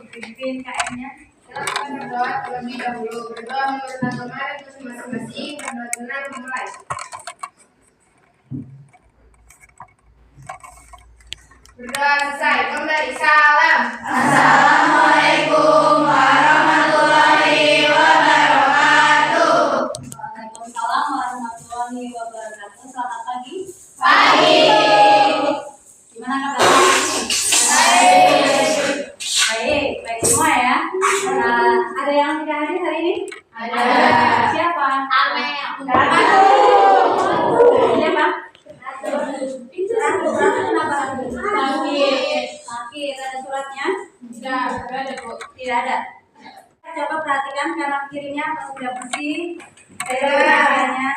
dipimpin KM-nya. Silakan berdoa terlebih dahulu. Berdoa menurut agama dan masing-masing. Berdoa tenang memulai. Berdoa selesai. Kembali salam. Assalamualaikum warahmatullahi wabarakatuh. Waalaikumsalam warahmatullahi wabarakatuh. Selamat pagi. Pagi. Gimana kabarnya? Baik semua ya. Ada yang tidak hadir hari ini? Ada. Siapa? Ame. Siapa? Kenapa? Sakit. Ada suratnya? Tidak ada, Bu. Tidak ada. Coba perhatikan kanan kirinya apa sudah bersih. Kayaknya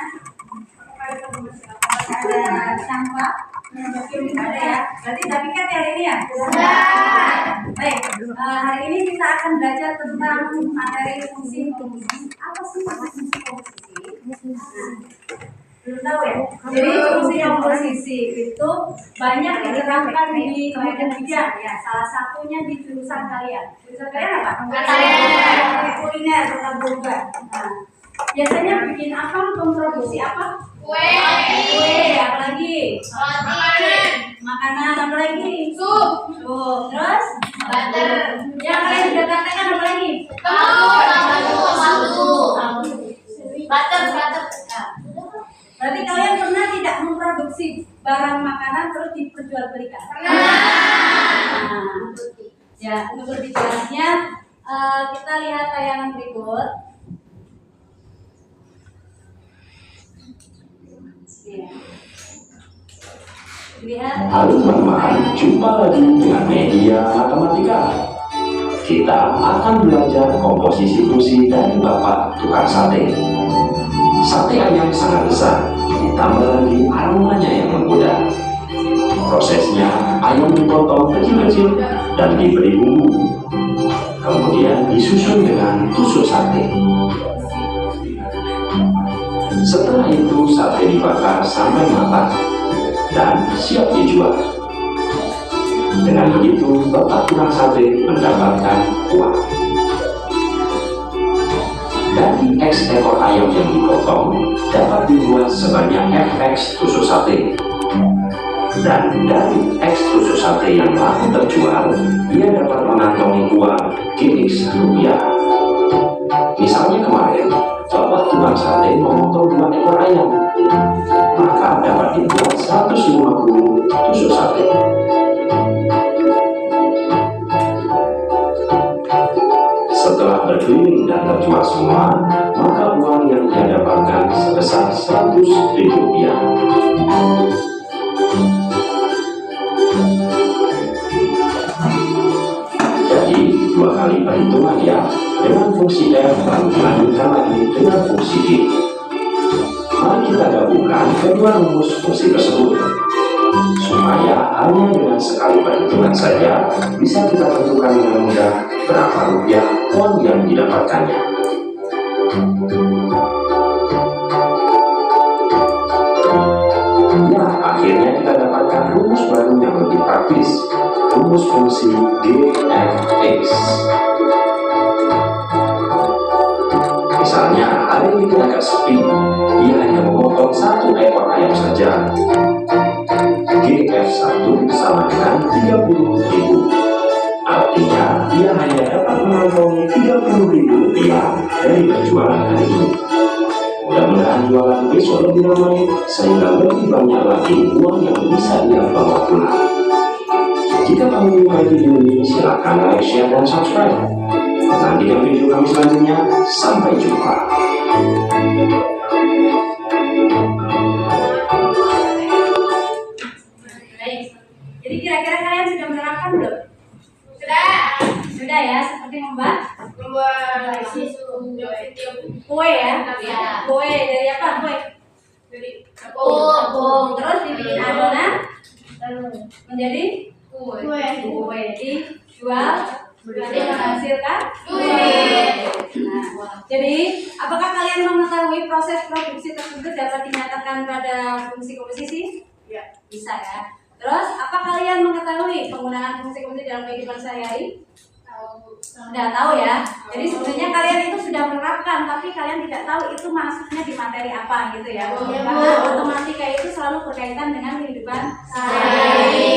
ada sampah. Ada ya. Berarti sudah pikat ya hari ini ya? Sudah. Baik. Hari ini kita akan belajar tentang materi fungsi komposisi. Apa sih fungsi komposisi? Belum tahu ya? Jadi fungsi komposisi itu banyak diterapkan di banyak bidang ya. Salah satunya di jurusan kalian. Jurusan kalian apa? Kuliner atau boga. Nah, biasanya bikin apa? Memproduksi apa? Kue. Kue, apa lagi? Makanan. Makanan, apa lagi? Sup. Terus? Butter. Yang kalian sudah katakan apa lagi? Kaldu. Butter. Nah, berarti kalian pernah tidak memproduksi barang makanan terus diperjualbelikan? Nah, ya, untuk lebih jelasnya kita lihat tayangan berikut. Ya. Lihat. Halo teman-teman, jumpa lagi dengan media matematika. Kita akan belajar komposisi fungsi dari Bapak tukang sate. Sate ayam sangat besar, ditambah lagi aromanya yang menggoda. Prosesnya, ayam dipotong kecil-kecil dan diberi bumbu. Kemudian disusun dengan tusuk sate. Setelah itu sate dibakar sampai matang dan siap dijual. Dengan begitu, Bapak tukang sate mendapatkan uang. Dari X ekor ayam yang dipotong dapat dibuat sebanyak FX tusuk sate. Dan dari X tusuk sate yang laku terjual, ia dapat mengantongi uang GX rupiah. Misalnya kemarin, Bapak tukang sate memotong 2 ekor ayam, maka dapat dibuat 150 tusuk sate. Setelah berkeliling dan terjual semua, maka uang yang ia dapatkan sebesar 100.000 rupiah. Jadi 2 kali perhitungan ya, dengan fungsi F lalu dilanjutkan lagi dengan fungsi G. Mari kita gabungkan kedua rumus fungsi tersebut, supaya hanya dengan sekali perhitungan saja bisa kita tentukan dengan mudah berapa rupiah uang yang didapatkannya. Ya, akhirnya kita dapatkan rumus baru yang lebih praktis, rumus fungsi GFX. Misalnya, hari ini kita agak sepi, ia hanya memotong 1 ekor ayam saja. GF1 sama dengan 30.000. Artinya, ia hanya dapat mengantongi 30.000 rupiah dari penjualan hari ini. Mudah-mudahan jualan besok lebih ramai, sehingga lebih banyak lagi uang yang bisa ia bawa pulang. Jika kamu menyukai video ini, silakan like, share, dan subscribe. Nantikan video kami selanjutnya. Sampai jumpa. Baik. Jadi kira-kira kalian sudah menerapkan belum? Sudah ya, seperti membuat kue ya? Ya. Kue dari apa? Kue? Dari Tepung. Terus dibikin adonan menjadi Kue. Kue dijual berarti menghasilkan Duit. Nah, jadi apakah kalian mengetahui proses produksi tersebut dapat dinyatakan pada fungsi komposisi? Ya. Bisa ya. Terus apa kalian mengetahui penggunaan fungsi komposisi dalam kehidupan sehari-hari? Sudah tahu ya. Jadi sebenarnya kalian itu sudah menerapkan, tapi kalian tidak tahu itu maksudnya di materi apa gitu ya. Karena matematika itu selalu berkaitan dengan kehidupan sehari-hari.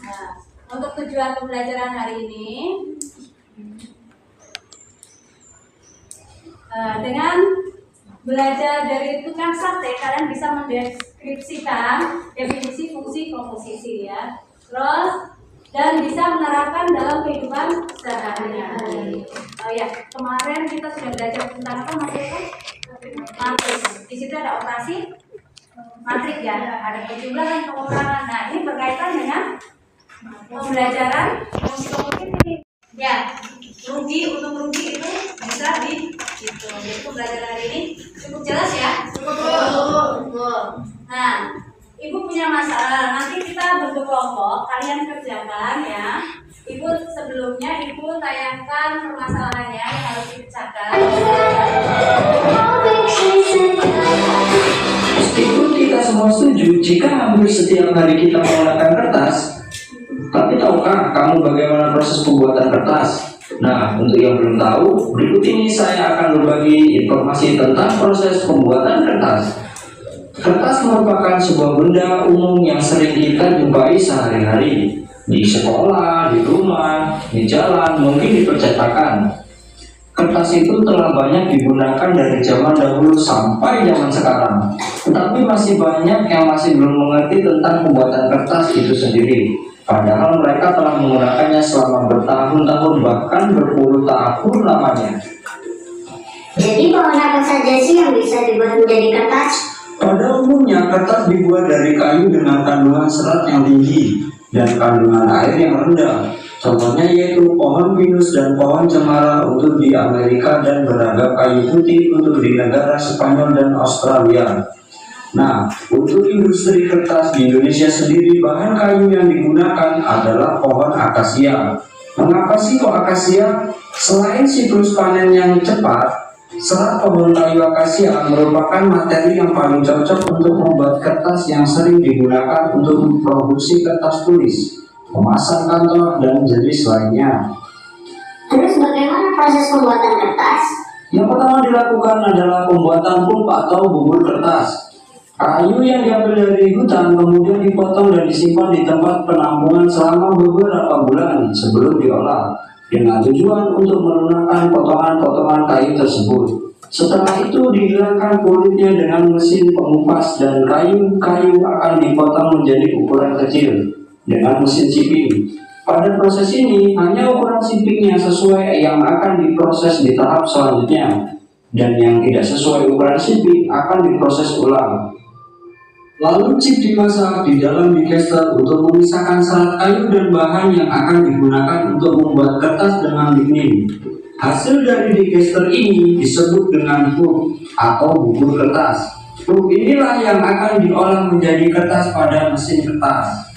Nah, untuk tujuan pembelajaran hari ini, dengan belajar dari tukang sate, kalian bisa mendeskripsikan definisi fungsi komposisi ya. Terus dan bisa menerapkan dalam kehidupan sehari-hari. Oh ya, kemarin kita sudah belajar tentang apa materi? Matris. Di situ ada operasi matrik ya, ada penjumlahan, pengurangan. Nah, ini berkaitan dengan pembelajaran fungsi komposisi. Ya, untung rugi itu bisa dihitung. Jadi pembelajaran hari ini cukup jelas ya? Cukup. Nah, Ibu punya masalah, nanti kita bentuk kelompok, kalian kerjakan ya. Ibu sebelumnya Ibu tayangkan permasalahannya yang harus dipecahkan. Meskipun kita semua setuju jika hampir setiap hari kita menggunakan kertas, tapi tahukah kamu bagaimana proses pembuatan kertas? Nah, untuk yang belum tahu, berikut ini saya akan berbagi informasi tentang proses pembuatan kertas. Kertas merupakan sebuah benda umum yang sering kita jumpai sehari-hari di sekolah, di rumah, di jalan, mungkin di percetakan. Kertas itu telah banyak digunakan dari zaman dahulu sampai zaman sekarang. Tetapi masih banyak yang masih belum mengerti tentang pembuatan kertas itu sendiri. Padahal mereka telah menggunakannya selama bertahun-tahun, bahkan berpuluh tahun lamanya. Jadi pohon apa saja sih yang bisa dibuat menjadi kertas? Pada umumnya, kertas dibuat dari kayu dengan kandungan serat yang tinggi dan kandungan air yang rendah. Contohnya yaitu pohon pinus dan pohon cemara untuk di Amerika dan beragam kayu putih untuk di negara Spanyol dan Australia. Nah, untuk industri kertas di Indonesia sendiri, bahan kayu yang digunakan adalah pohon akasia. Mengapa sih kok akasia? Selain siklus panen yang cepat, serat pohon kayu akasia merupakan materi yang paling cocok untuk membuat kertas yang sering digunakan untuk memproduksi kertas tulis, kemasan kantor, dan jenis lainnya. Terus bagaimana proses pembuatan kertas? Yang pertama dilakukan adalah pembuatan pulp atau bubur kertas. Kayu yang diambil dari hutan kemudian dipotong dan disimpan di tempat penampungan selama beberapa bulan sebelum diolah, dengan tujuan untuk melunakkan potongan-potongan kayu tersebut. Setelah itu dihilangkan kulitnya dengan mesin pengupas dan kayu-kayu akan dipotong menjadi ukuran kecil dengan mesin chipping. Pada proses ini hanya ukuran chipping yang sesuai yang akan diproses di tahap selanjutnya, dan yang tidak sesuai ukuran chipping akan diproses ulang. Lalu chip dimasak di dalam digester untuk memisahkan serat kayu dan bahan yang akan digunakan untuk membuat kertas dengan lignin. Hasil dari digester ini disebut dengan pulp atau bubur kertas. Pulp inilah yang akan diolah menjadi kertas pada mesin kertas.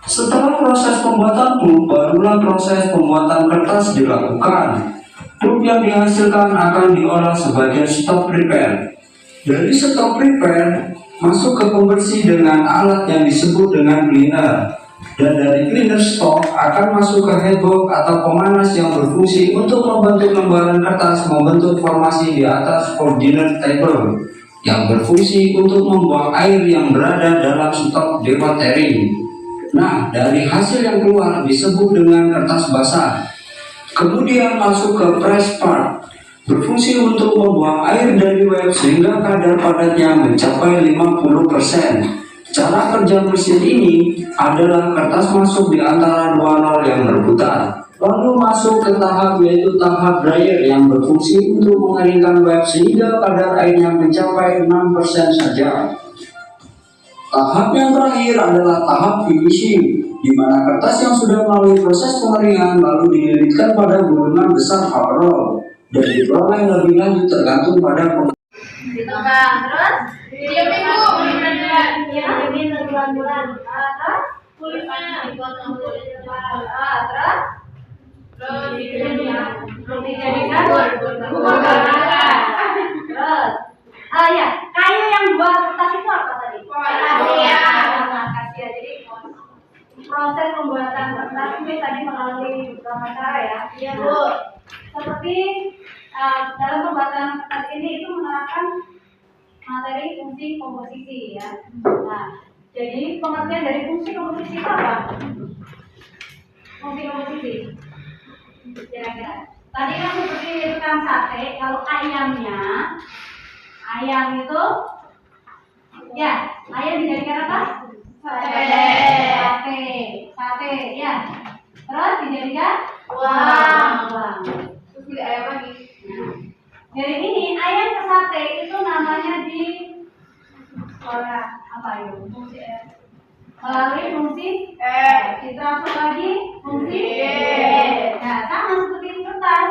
Setelah proses pembuatan pulp, barulah proses pembuatan kertas dilakukan. Pulp yang dihasilkan akan diolah sebagai stock prepare. Dari stock prepare masuk ke pembersih dengan alat yang disebut dengan cleaner, dan dari cleaner stock akan masuk ke headbox atau pemanas yang berfungsi untuk membentuk lembaran kertas membentuk formasi di atas coordinate table yang berfungsi untuk membuang air yang berada dalam stok dewatering. Nah, dari hasil yang keluar disebut dengan kertas basah. Kemudian masuk ke press part, berfungsi untuk membuang air dari web sehingga kadar padatnya mencapai 50%. Cara kerja mesin ini adalah kertas masuk di antara dua nol yang berputar, lalu masuk ke tahap yaitu tahap dryer yang berfungsi untuk mengeringkan web sehingga kadar airnya mencapai 6% saja. Tahap yang terakhir adalah tahap finishing, di mana kertas yang sudah melalui proses pengeringan lalu dililitkan pada gulungan besar paper roll dan diperoleh lebih lanjut tergantung pada Ditebak. Terus? Diam ibu. Ini bulan-bulan. Terus? Kulitnya dipotong kulit. Terus? Terus Dijadikan bubur kertas. Terus? Ya, kayu yang buat kertas itu apa tadi? Akasia. Akasia. Jadi proses pembuatan kertas ini tadi melalui beberapa cara ya. Iya, Bu. Seperti dalam pembuatan kertas ini itu menerapkan materi fungsi komposisi ya. Nah, jadi pengertian dari fungsi komposisi itu apa? Fungsi komposisi. Kira-kira. Tadi kan seperti tukang sate, kalau ayam itu ya, ayam dijadikan apa? Sate, ya. Terus dijadikan uang. Terus beli ayam lagi. Dari ini ayam ke sate itu namanya di apa ya? Fungsi melalui fungsi ditransfer lagi fungsi Nah, sama seperti kertas.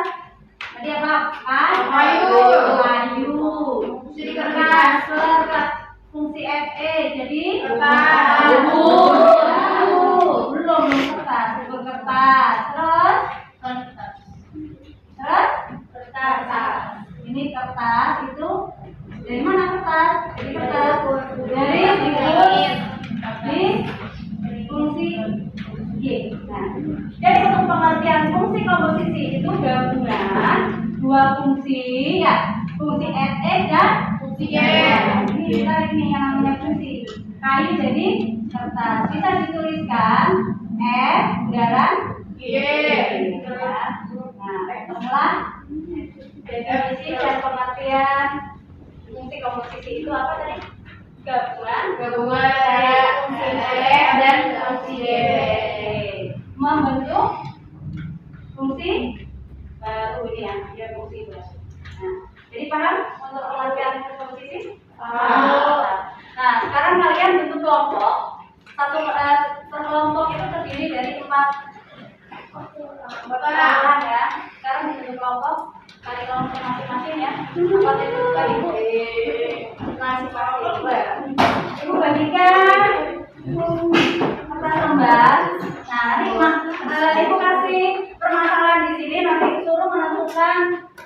Tadi apa? Kayu. Jadi kertas ke fungsi FE jadi kertas. Belum kertas, bukan kertas. Terus kertas. Ini kertas itu dari mana kertas? Jadi kertas dari di fungsi G. Nah, jadi untuk pengertian fungsi komposisi itu gabungan dua fungsi ya, fungsi FE dan fungsi G. Ini kita ini yang namanya fungsi. Kayu jadi kertas. Bisa dituliskan F garam G. Nah, setelah definisi dan pengertian fungsi komposisi itu apa tadi? Gabungan dari fungsi F dan fungsi G. Membentuk fungsi baru ini ya, fungsi baru. Nah, jadi paham untuk pengertian komposisi? Paham. Nah, sekarang kalian bentuk kelompok. Satu kelompok itu terdiri dari 4 orang ya. Sekarang bentuk kelompok. Kali kelompok masing-masing ya. Apa itu tadi Bu? Masing-masing. Ibu bagikan kertas lembar. Nah, nanti Ibu kasih permasalahan di sini. Nanti suruh menentukan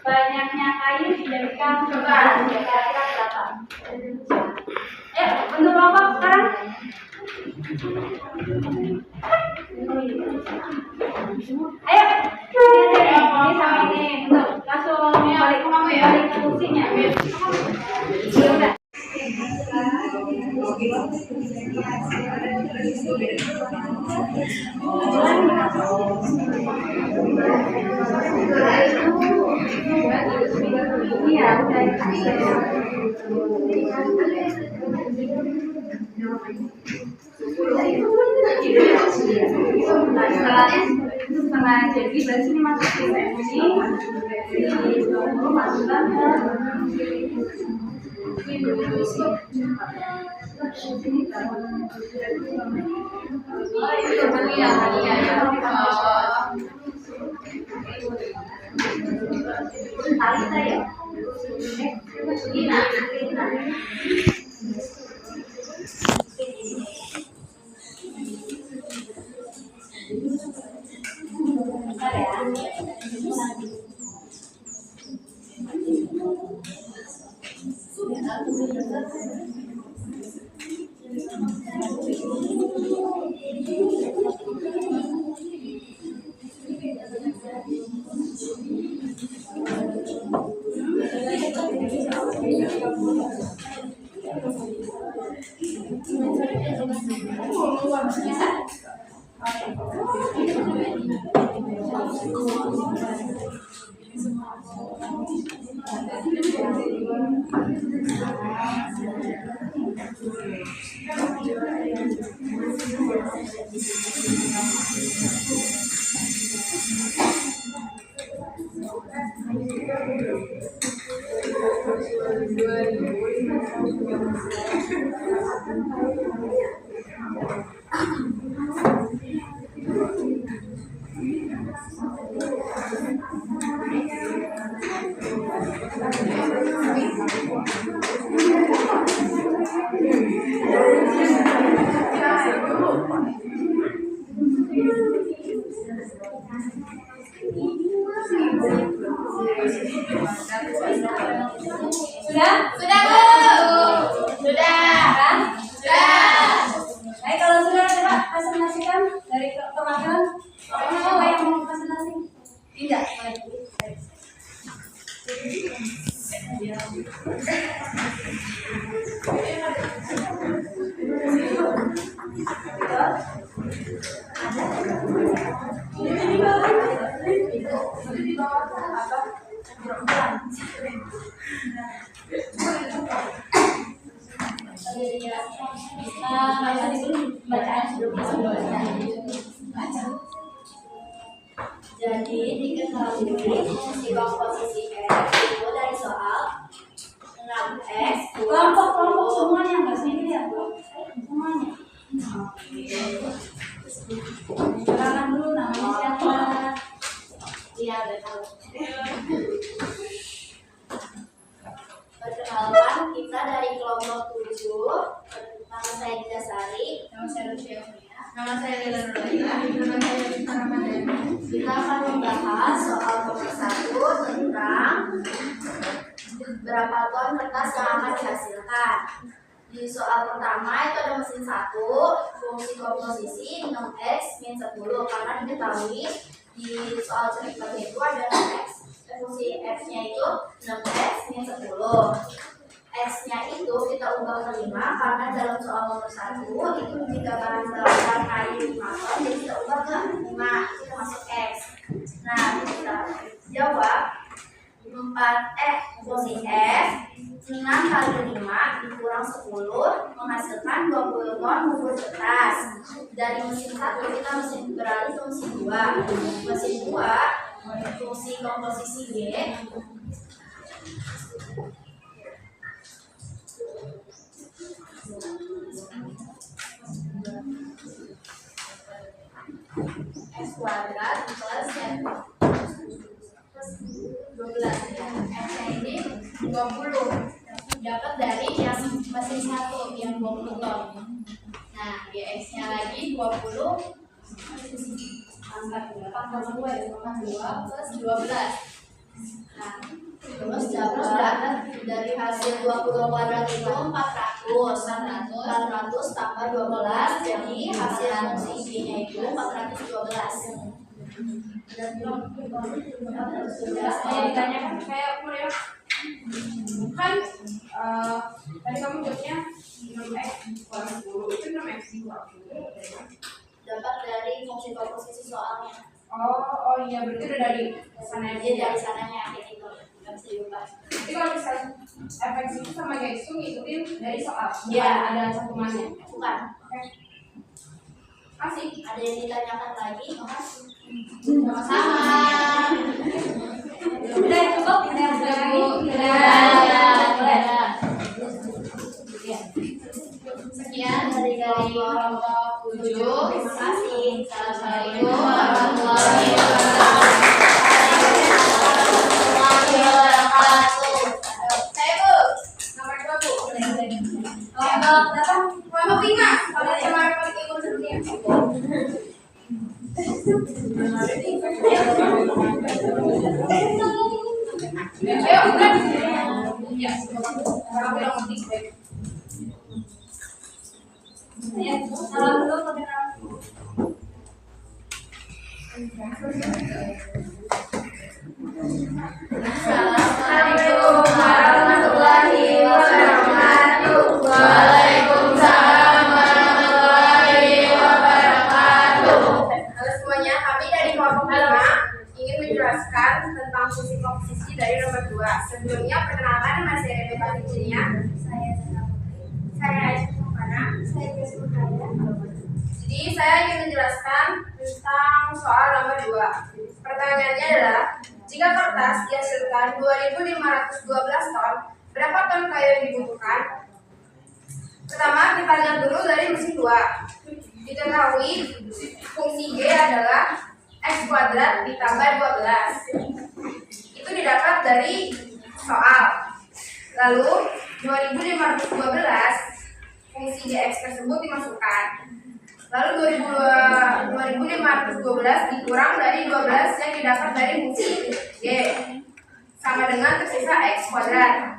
banyaknya kayu dijadikan kertas. Kira-kira berapa? Bentuk kelompok sekarang. Ayo, ini sama ini. Bentuk, langsung balik ke fungsinya. Udah. Iya, udah. Setelah jadi dari sini masuk ke fungsi di 20 masukkan Sudah? Sudah, Bu. Kan? Sudah. Baik, kalau sudah coba presentasikan dari kemarin. Siapa yang mau presentasi? nggak usah ditulis bacaan sebelumnya. Jadi diketahui fungsi komposisi X itu dari soal 6X Kelompok semuanya nggak sendiri ya, semuanya. Kenalan dulu namanya siapa? Iya, betul. Perkenalkan, kita dari kelompok 7. Nama saya Dida Sari. Nama saya Lucia Unia. Nama saya Lila Nurlaila. Nama saya Rita Ramadhani. Kita akan membahas soal topik 1 tentang berapa ton kertas yang akan dihasilkan. Di soal pertama itu ada mesin 1, fungsi komposisi 6X min 10, karena diketahui di soal cerita itu ada 6X, fungsi X-nya itu 6X min 10. X-nya itu kita ubah ke 5 karena dalam soal nomor 1 itu jika bahan bakar kayu 5 ton, jadi kita ubah ke 5, itu masuk X. Nah, kita jawab 4 fungsi X 6 kali 5 dikurang 10 menghasilkan 20 ton bubur kertas. Dari mesin 1 kita beralih ke mesin 2. Mesin 2 fungsi komposisi G X kuadrat plus 12 ya. X-nya ini 20 dapat dari yang mesin 1 yang 20 ton. Nah, di X-nya lagi 20 angkat berapa? 2 ya, 2 plus 12. Nah, terus dapat dari hasil 20 kuadrat itu 400 tambah 12, jadi hasil fungsi G-nya itu 412. Saya ditanyakan kayak Korea kan tadi kamu jawabnya 6X kurang 10 itu 6X kurang 10 dapat dari fungsi komposisi soalnya. oh iya berarti udah dari sana aja Jadi ya. dari sananya kayak gitu, nggak bisa diubah. Jadi kalau misalnya FX itu sama GX itu ngikutin dari soal Iya. ada satuannya Bukan, masih ada yang ditanyakan lagi, makasih. sama-sama. Udah cukup, kita udah lagi. Sekian dari kelompok 7. Terima kasih. Assalamualaikum warahmatullahi wabarakatuh. Saya Bu, nomor 2 Bu. Kelompok berapa? Kelompok 5. Kalau sama kelompok ikut sebelumnya. Ayo, bukan. Ya, kalau bilang penting. Ya, salam dulu perkenalan. Assalamualaikum warahmatullahi wabarakatuh. Waalaikumsalam warahmatullahi wabarakatuh. Halo semuanya, kami dari kelompok 5 ingin menjelaskan tentang fungsi komposisi dari nomor 2. Sebelumnya perkenalkan nama saya Rebecca Virginia. Saya Aisyah Sukana. Jadi saya ingin menjelaskan tentang soal nomor 2. Pertanyaannya adalah, jika kertas dihasilkan 2.512 ton, berapa ton kayu yang dibutuhkan? Pertama, kita lihat dulu dari mesin 2. Diketahui fungsi G adalah X kuadrat ditambah 12. Itu didapat dari soal. Lalu 2.512 fungsi Gx tersebut dimasukkan. Lalu 2.512 dikurang dari 12 yang didapat dari fungsi G, sama dengan tersisa X kuadrat.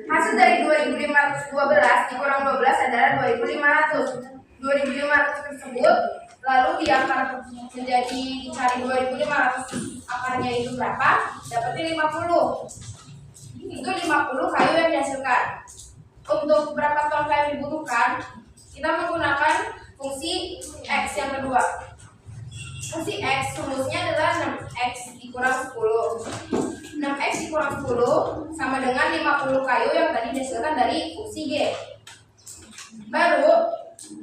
Hasil dari 2.512 dikurang 12 adalah 2.500. 2.500 tersebut lalu diangkat menjadi dicari 2.500 akarnya itu berapa? Dapatnya 50. Itu 50 kayu yang dihasilkan. Untuk berapa ton kayu dibutuhkan, kita menggunakan fungsi X yang kedua. Fungsi X rumusnya adalah 6X dikurang 10. 6X dikurang 10 sama dengan 50 kayu yang tadi dihasilkan dari fungsi G. Baru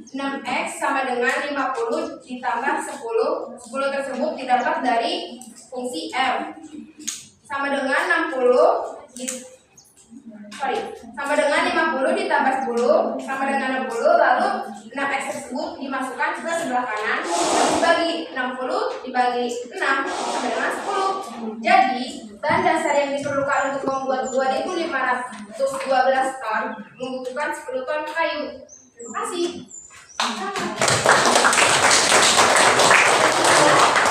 6x sama dengan 50 ditambah 10. 10 tersebut didapat dari fungsi f. Sama dengan 50 ditambah 10 sama dengan 60, lalu 6x tersebut dimasukkan ke sebelah kanan dan dibagi 60 dibagi 6 sama dengan 10. Jadi bahan dasar yang diperlukan untuk membuat 2.512 ton membutuhkan 10 ton kayu. Terima kasih.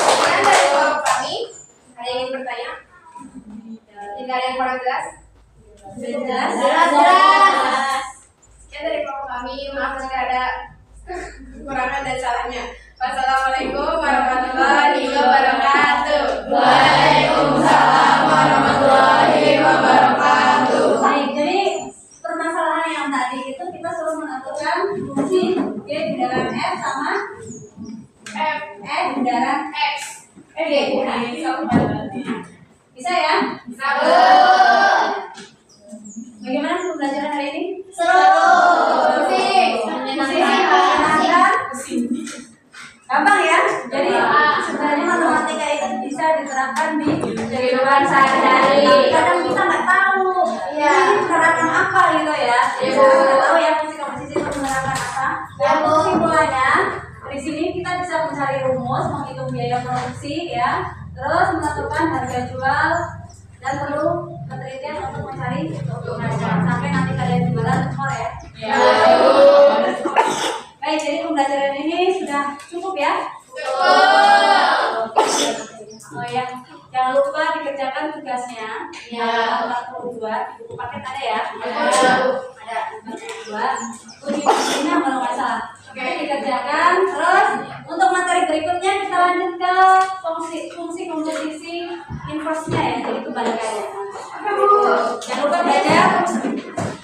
Sekian dari kelompok kami. Ada yang ingin bertanya? Jika ada yang kurang jelas? Jelas. Sekian dari kelompok kami. Maaf jika ada kekurangan dan salahnya. Wassalamualaikum warahmatullahi wabarakatuh. Waalaikumsalam warahmatullahi wabarakatuh. Baik, jadi permasalahan yang tadi itu kita suruh menentukan fungsi y bundaran f sama F bundaran X. Bisa ya? Satu. Bagaimana pembelajaran hari ini? Musik. Menyenangkan. Gampang ya? Jadi sebenarnya matematika itu bisa diterapkan di kehidupan sehari-hari. Kadang kita nggak tahu ini menerapkan apa gitu ya. Jadi nggak tahu ya fungsi komposisi itu menerapkan apa. Yang kesimpulannya di sini kita bisa mencari rumus, menghitung biaya produksi ya, terus menentukan harga jual dan perlu ketelitian untuk mencari keuntungan. Jangan sampai nanti kalian jualan skor ya. Baik, jadi pembelajaran ini sudah cukup ya? Oh ya, jangan lupa dikerjakan tugasnya. Ya, 42 di buku paket ada ya? Ada 42. Uji ini kalau nggak salah. Oke, dikerjakan. Terus untuk materi berikutnya kita lanjut ke fungsi komposisi inverse-nya ya, jadi kebalikannya. Jangan lupa belajar.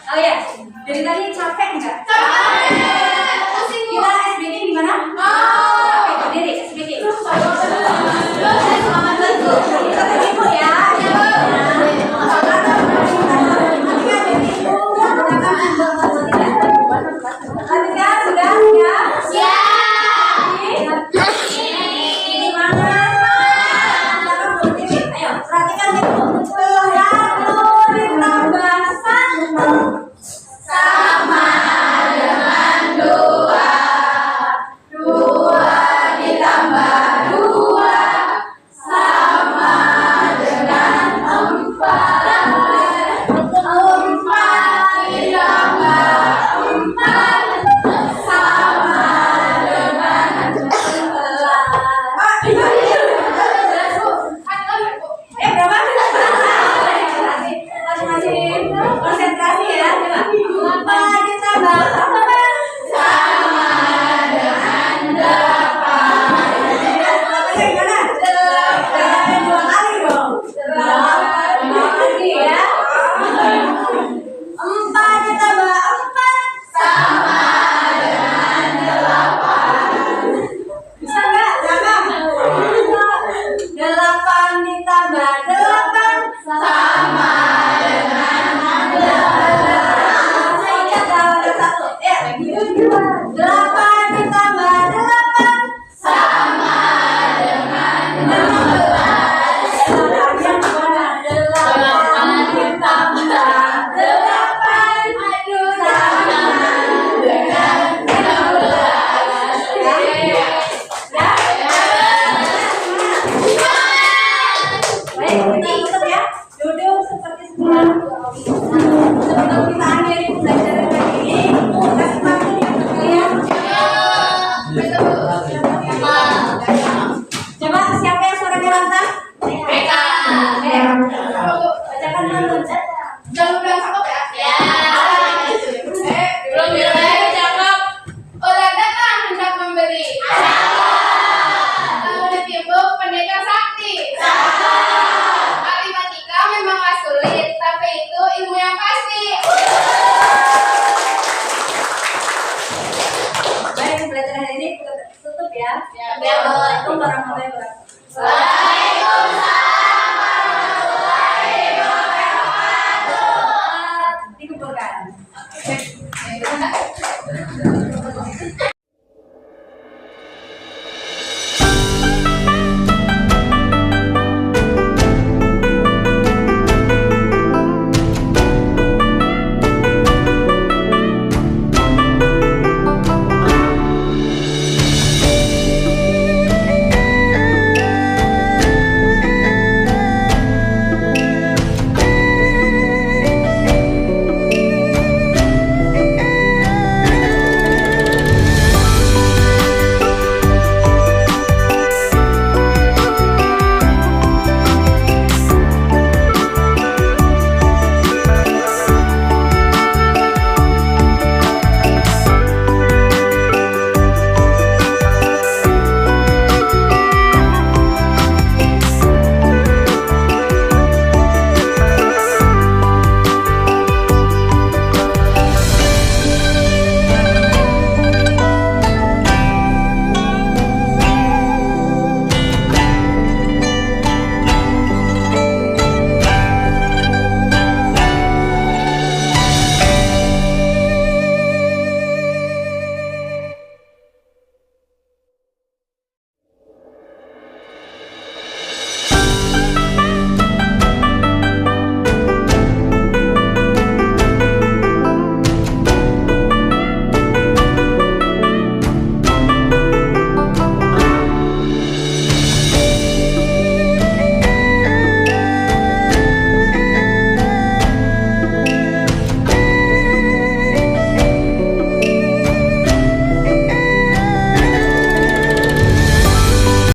Oh ya, dari tadi capek nggak? Kita SBG di mana? Oke, berdiri SBG. Selamat bantu. Kita tertipu ya. Latihan sudah ya? Semangat. Ayo, perhatikan itu. 100 ditambah 1 sama dengan 2. 2 ditambah 2 sama dengan 4. 4 ditambah 4 sama dengan 11. Berapa? Masing-masing konsentrasi ya. Coba 4 ditambah 8 sama dengan 8. Gimana? 8 2 kali dong. 8 lagi ya. 4 ditambah 4 sama dengan 8. Bisa nggak? 8 ditambah